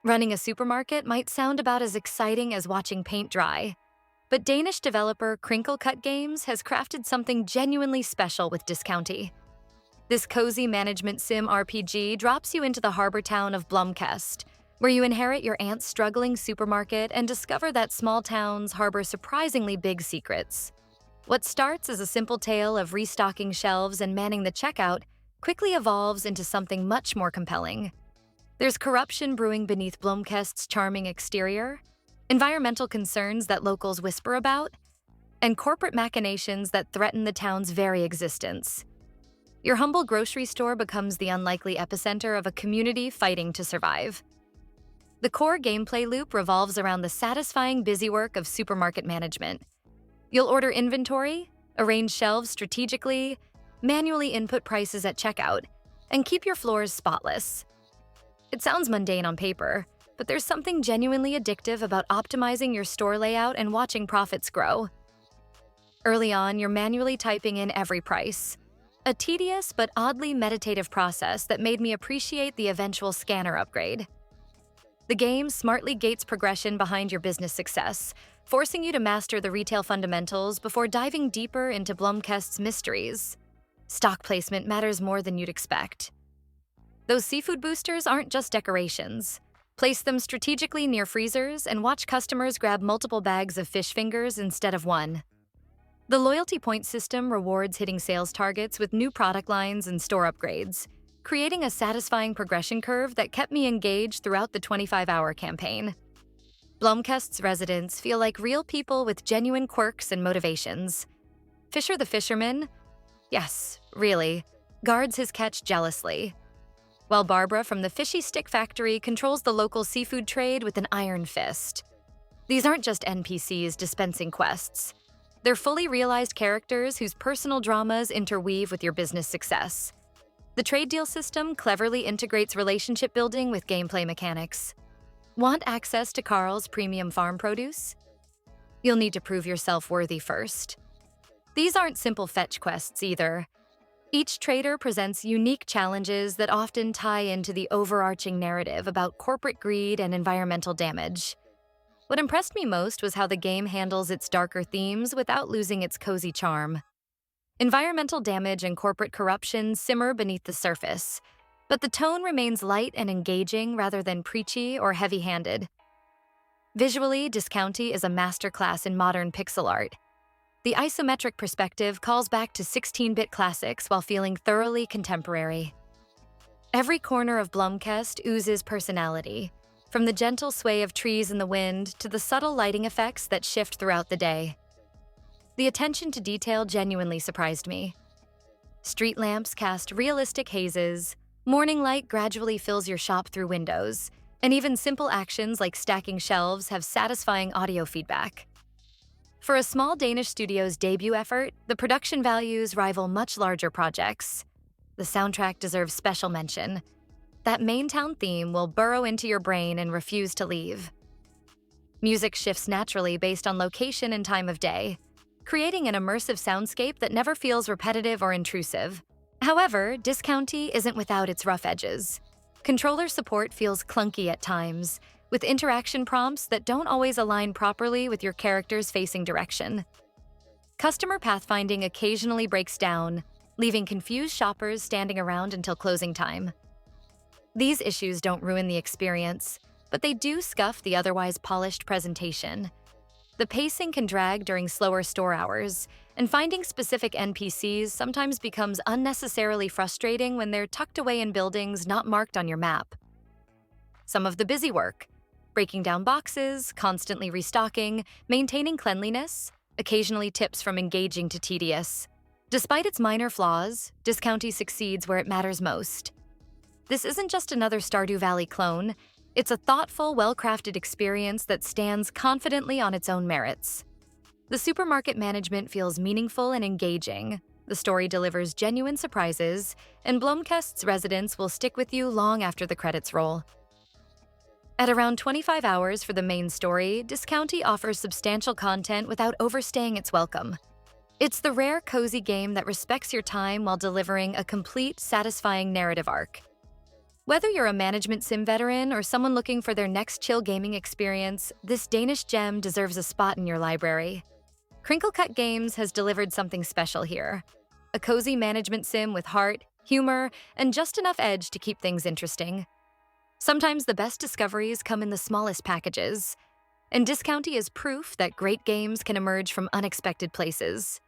Running a supermarket might sound about as exciting as watching paint dry, but Danish developer Crinkle Cut Games has crafted something genuinely special with Discounty. This cozy management sim RPG drops you into the harbor town of Blomkest, where you inherit your aunt's struggling supermarket and discover that small towns harbor surprisingly big secrets. What starts as a simple tale of restocking shelves and manning the checkout quickly evolves into something much more compelling. There's corruption brewing beneath Blomkest's charming exterior, environmental concerns that locals whisper about, and corporate machinations that threaten the town's very existence. Your humble grocery store becomes the unlikely epicenter of a community fighting to survive. The core gameplay loop revolves around the satisfying busywork of supermarket management. You'll order inventory, arrange shelves strategically, manually input prices at checkout, and keep your floors spotless. It sounds mundane on paper, but there's something genuinely addictive about optimizing your store layout and watching profits grow. Early on, you're manually typing in every price, a tedious but oddly meditative process that made me appreciate the eventual scanner upgrade. The game smartly gates progression behind your business success, forcing you to master the retail fundamentals before diving deeper into Blomkest's mysteries. Stock placement matters more than you'd expect. Those seafood boosters aren't just decorations. Place them strategically near freezers and watch customers grab multiple bags of fish fingers instead of one. The loyalty point system rewards hitting sales targets with new product lines and store upgrades, creating a satisfying progression curve that kept me engaged throughout the 25-hour campaign. Blomkest's residents feel like real people with genuine quirks and motivations. Fisher the fisherman? Yes, really, guards his catch jealously, while Barbara from the Fishy Stick Factory controls the local seafood trade with an iron fist. These aren't just NPCs dispensing quests. They're fully realized characters whose personal dramas interweave with your business success. The trade deal system cleverly integrates relationship building with gameplay mechanics. Want access to Carl's premium farm produce? You'll need to prove yourself worthy first. These aren't simple fetch quests either. Each trader presents unique challenges that often tie into the overarching narrative about corporate greed and environmental damage. What impressed me most was how the game handles its darker themes without losing its cozy charm. Environmental damage and corporate corruption simmer beneath the surface, but the tone remains light and engaging rather than preachy or heavy-handed. Visually, Discounty is a masterclass in modern pixel art. The isometric perspective calls back to 16-bit classics while feeling thoroughly contemporary. Every corner of Blomkest oozes personality, from the gentle sway of trees in the wind to the subtle lighting effects that shift throughout the day. The attention to detail genuinely surprised me. Street lamps cast realistic hazes, morning light gradually fills your shop through windows, and even simple actions like stacking shelves have satisfying audio feedback. For a small Danish studio's debut effort, the production values rival much larger projects. The soundtrack deserves special mention. That main town theme will burrow into your brain and refuse to leave. Music shifts naturally based on location and time of day, creating an immersive soundscape that never feels repetitive or intrusive. However, Discounty isn't without its rough edges. Controller support feels clunky at times, with interaction prompts that don't always align properly with your character's facing direction. Customer pathfinding occasionally breaks down, leaving confused shoppers standing around until closing time. These issues don't ruin the experience, but they do scuff the otherwise polished presentation. The pacing can drag during slower store hours, and finding specific NPCs sometimes becomes unnecessarily frustrating when they're tucked away in buildings not marked on your map. Some of the busy work, breaking down boxes, constantly restocking, maintaining cleanliness, occasionally tips from engaging to tedious. Despite its minor flaws, Discounty succeeds where it matters most. This isn't just another Stardew Valley clone. It's a thoughtful, well-crafted experience that stands confidently on its own merits. The supermarket management feels meaningful and engaging, the story delivers genuine surprises, and Blomkest's residents will stick with you long after the credits roll. At around 25 hours for the main story, Discounty offers substantial content without overstaying its welcome. It's the rare, cozy game that respects your time while delivering a complete, satisfying narrative arc. Whether you're a management sim veteran or someone looking for their next chill gaming experience, this Danish gem deserves a spot in your library. Crinkle Cut Games has delivered something special here. A cozy management sim with heart, humor, and just enough edge to keep things interesting. Sometimes the best discoveries come in the smallest packages, and Discounty is proof that great games can emerge from unexpected places.